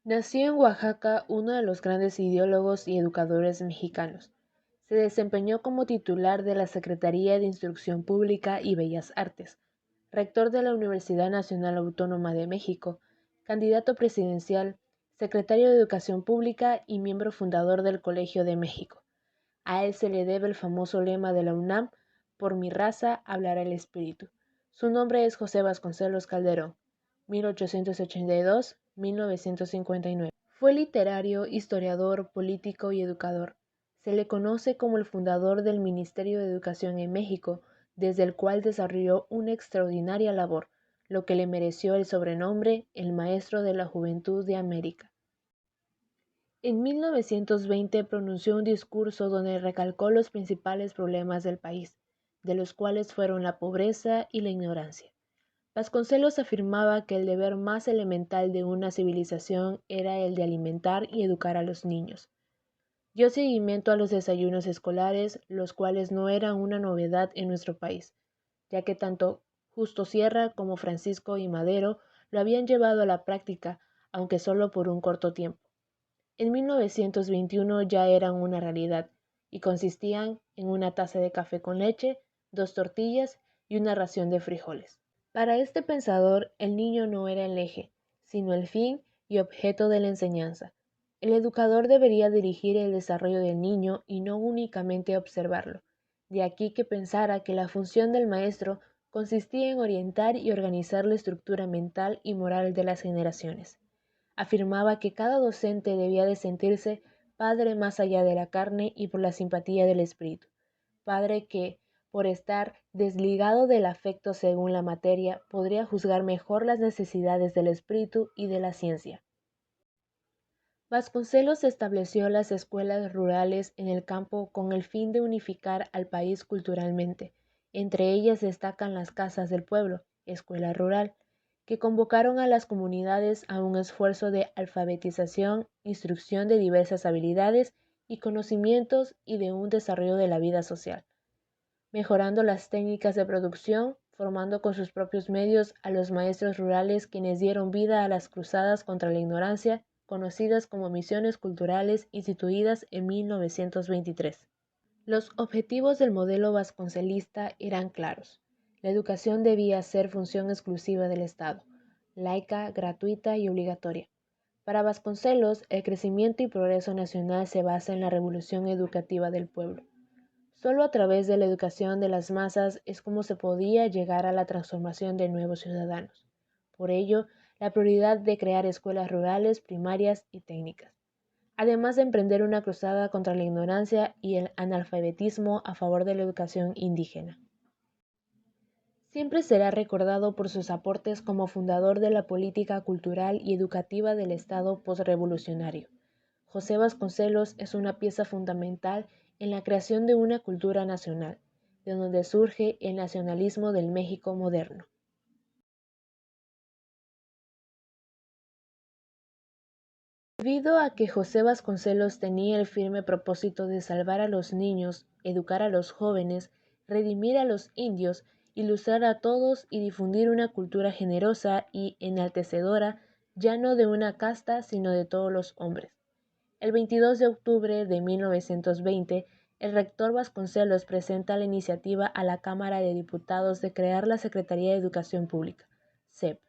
Nació en Oaxaca uno de los grandes ideólogos y educadores mexicanos. Se desempeñó como titular de la Secretaría de Instrucción Pública y Bellas Artes, rector de la Universidad Nacional Autónoma de México, candidato presidencial, secretario de Educación Pública y miembro fundador del Colegio de México. A él se le debe el famoso lema de la UNAM: por mi raza hablará el espíritu. Su nombre es José Vasconcelos Calderón, 1882-1959. Fue literario, historiador, político y educador. Se le conoce como el fundador del Ministerio de Educación en México, desde el cual desarrolló una extraordinaria labor, lo que le mereció el sobrenombre el Maestro de la Juventud de América. En 1920 pronunció un discurso donde recalcó los principales problemas del país, de los cuales fueron la pobreza y la ignorancia. Vasconcelos afirmaba que el deber más elemental de una civilización era el de alimentar y educar a los niños. Dio seguimiento a los desayunos escolares, los cuales no eran una novedad en nuestro país, ya que tanto Justo Sierra como Francisco I. Madero lo habían llevado a la práctica, aunque solo por un corto tiempo. En 1921 ya eran una realidad y consistían en una taza de café con leche, 2 tortillas y una ración de frijoles. Para este pensador, el niño no era el eje, sino el fin y objeto de la enseñanza. El educador debería dirigir el desarrollo del niño y no únicamente observarlo. De aquí que pensara que la función del maestro consistía en orientar y organizar la estructura mental y moral de las generaciones. Afirmaba que cada docente debía de sentirse padre más allá de la carne y por la simpatía del espíritu, padre que, por estar desligado del afecto según la materia, podría juzgar mejor las necesidades del espíritu y de la ciencia. Vasconcelos estableció las escuelas rurales en el campo con el fin de unificar al país culturalmente. Entre ellas destacan las Casas del Pueblo, escuela rural, que convocaron a las comunidades a un esfuerzo de alfabetización, instrucción de diversas habilidades y conocimientos y de un desarrollo de la vida social, mejorando las técnicas de producción, formando con sus propios medios a los maestros rurales quienes dieron vida a las cruzadas contra la ignorancia, conocidas como misiones culturales instituidas en 1923. Los objetivos del modelo vasconcelista eran claros. La educación debía ser función exclusiva del Estado, laica, gratuita y obligatoria. Para Vasconcelos, el crecimiento y progreso nacional se basa en la revolución educativa del pueblo. Solo a través de la educación de las masas es como se podía llegar a la transformación de nuevos ciudadanos. Por ello, la prioridad de crear escuelas rurales, primarias y técnicas, además de emprender una cruzada contra la ignorancia y el analfabetismo a favor de la educación indígena. Siempre será recordado por sus aportes como fundador de la política cultural y educativa del Estado postrevolucionario. José Vasconcelos es una pieza fundamental en la creación de una cultura nacional, de donde surge el nacionalismo del México moderno. Debido a que José Vasconcelos tenía el firme propósito de salvar a los niños, educar a los jóvenes, redimir a los indios, ilustrar a todos y difundir una cultura generosa y enaltecedora, ya no de una casta, sino de todos los hombres. El 22 de octubre de 1920, el rector Vasconcelos presenta la iniciativa a la Cámara de Diputados de crear la Secretaría de Educación Pública, SEP.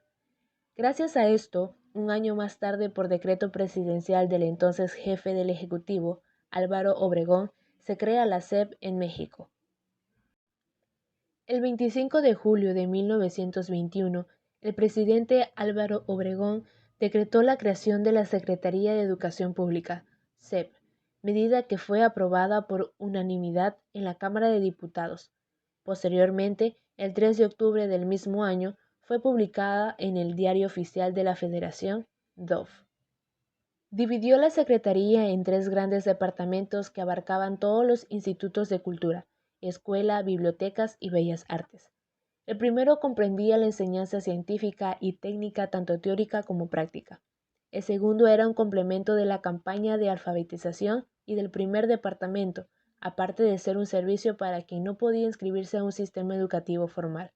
Gracias a esto, un año más tarde, por decreto presidencial del entonces jefe del Ejecutivo, Álvaro Obregón, se crea la SEP en México. El 25 de julio de 1921, el presidente Álvaro Obregón decretó la creación de la Secretaría de Educación Pública, SEP, medida que fue aprobada por unanimidad en la Cámara de Diputados. Posteriormente, el 3 de octubre del mismo año, fue publicada en el Diario Oficial de la Federación, DOF. Dividió la Secretaría en 3 grandes departamentos que abarcaban todos los institutos de cultura: escuela, bibliotecas y bellas artes. El primero comprendía la enseñanza científica y técnica, tanto teórica como práctica. El segundo era un complemento de la campaña de alfabetización y del primer departamento, aparte de ser un servicio para quien no podía inscribirse a un sistema educativo formal.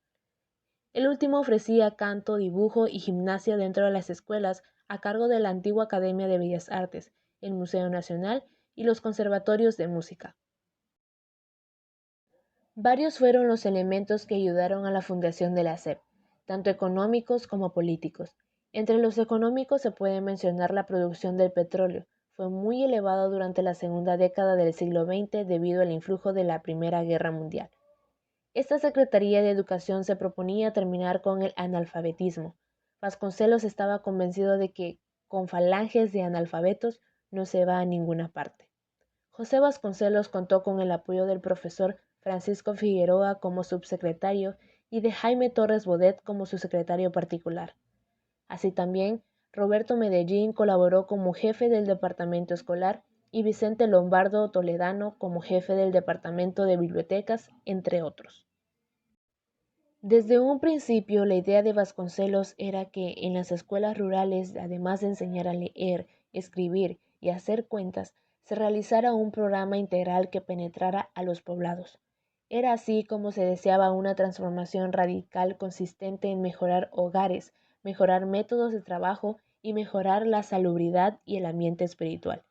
El último ofrecía canto, dibujo y gimnasia dentro de las escuelas a cargo de la antigua Academia de Bellas Artes, el Museo Nacional y los conservatorios de música. Varios fueron los elementos que ayudaron a la fundación de la SEP, tanto económicos como políticos. Entre los económicos se puede mencionar la producción del petróleo. Fue muy elevada durante la segunda década del siglo XX debido al influjo de la Primera Guerra Mundial. Esta Secretaría de Educación se proponía terminar con el analfabetismo. Vasconcelos estaba convencido de que con falanges de analfabetos no se va a ninguna parte. José Vasconcelos contó con el apoyo del profesor Francisco Figueroa como subsecretario y de Jaime Torres Bodet como su secretario particular. Así también, Roberto Medellín colaboró como jefe del departamento escolar y Vicente Lombardo Toledano como jefe del departamento de bibliotecas, entre otros. Desde un principio, la idea de Vasconcelos era que en las escuelas rurales, además de enseñar a leer, escribir y hacer cuentas, se realizara un programa integral que penetrara a los poblados. Era así como se deseaba una transformación radical consistente en mejorar hogares, mejorar métodos de trabajo y mejorar la salubridad y el ambiente espiritual.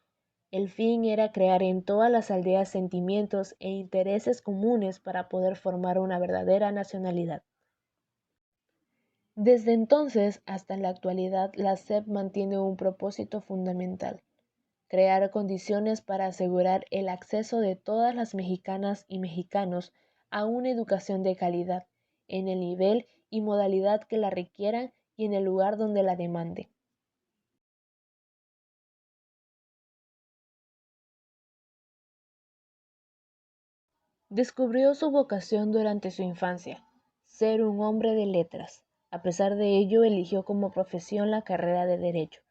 El fin era crear en todas las aldeas sentimientos e intereses comunes para poder formar una verdadera nacionalidad. Desde entonces hasta la actualidad, la SEP mantiene un propósito fundamental: crear condiciones para asegurar el acceso de todas las mexicanas y mexicanos a una educación de calidad, en el nivel y modalidad que la requieran y en el lugar donde la demanden. Descubrió su vocación durante su infancia: ser un hombre de letras. A pesar de ello, eligió como profesión la carrera de Derecho.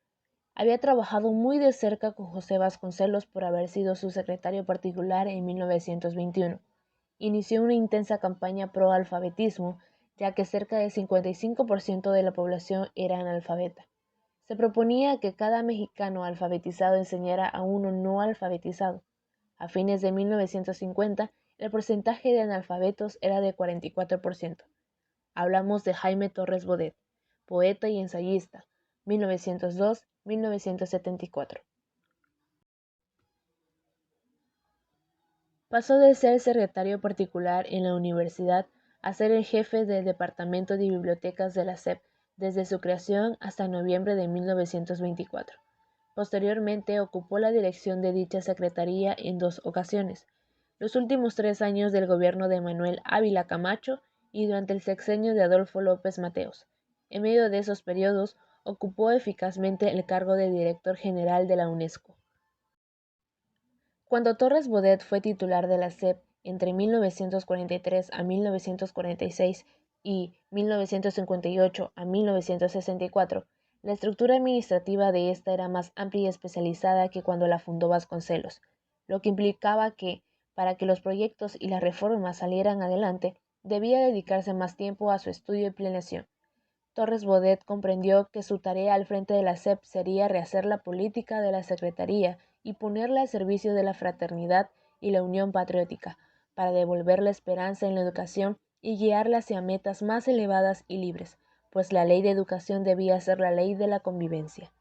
Había trabajado muy de cerca con José Vasconcelos por haber sido su secretario particular en 1921. Inició una intensa campaña pro alfabetismo, ya que cerca del 55% de la población era analfabeta. Se proponía que cada mexicano alfabetizado enseñara a uno no alfabetizado. A fines de 1950, el porcentaje de analfabetos era de 44%. Hablamos de Jaime Torres Bodet, poeta y ensayista, 1902-1974. Pasó de ser secretario particular en la universidad a ser el jefe del Departamento de Bibliotecas de la SEP desde su creación hasta noviembre de 1924. Posteriormente ocupó la dirección de dicha secretaría en 2 ocasiones: los últimos 3 años del gobierno de Manuel Ávila Camacho y durante el sexenio de Adolfo López Mateos. En medio de esos periodos, ocupó eficazmente el cargo de director general de la UNESCO. Cuando Torres Bodet fue titular de la SEP entre 1943 a 1946 y 1958 a 1964, la estructura administrativa de esta era más amplia y especializada que cuando la fundó Vasconcelos, lo que implicaba que, para que los proyectos y las reformas salieran adelante, debía dedicarse más tiempo a su estudio y planeación. Torres Bodet comprendió que su tarea al frente de la SEP sería rehacer la política de la Secretaría y ponerla al servicio de la fraternidad y la unión patriótica, para devolver la esperanza en la educación y guiarla hacia metas más elevadas y libres, pues la ley de educación debía ser la ley de la convivencia.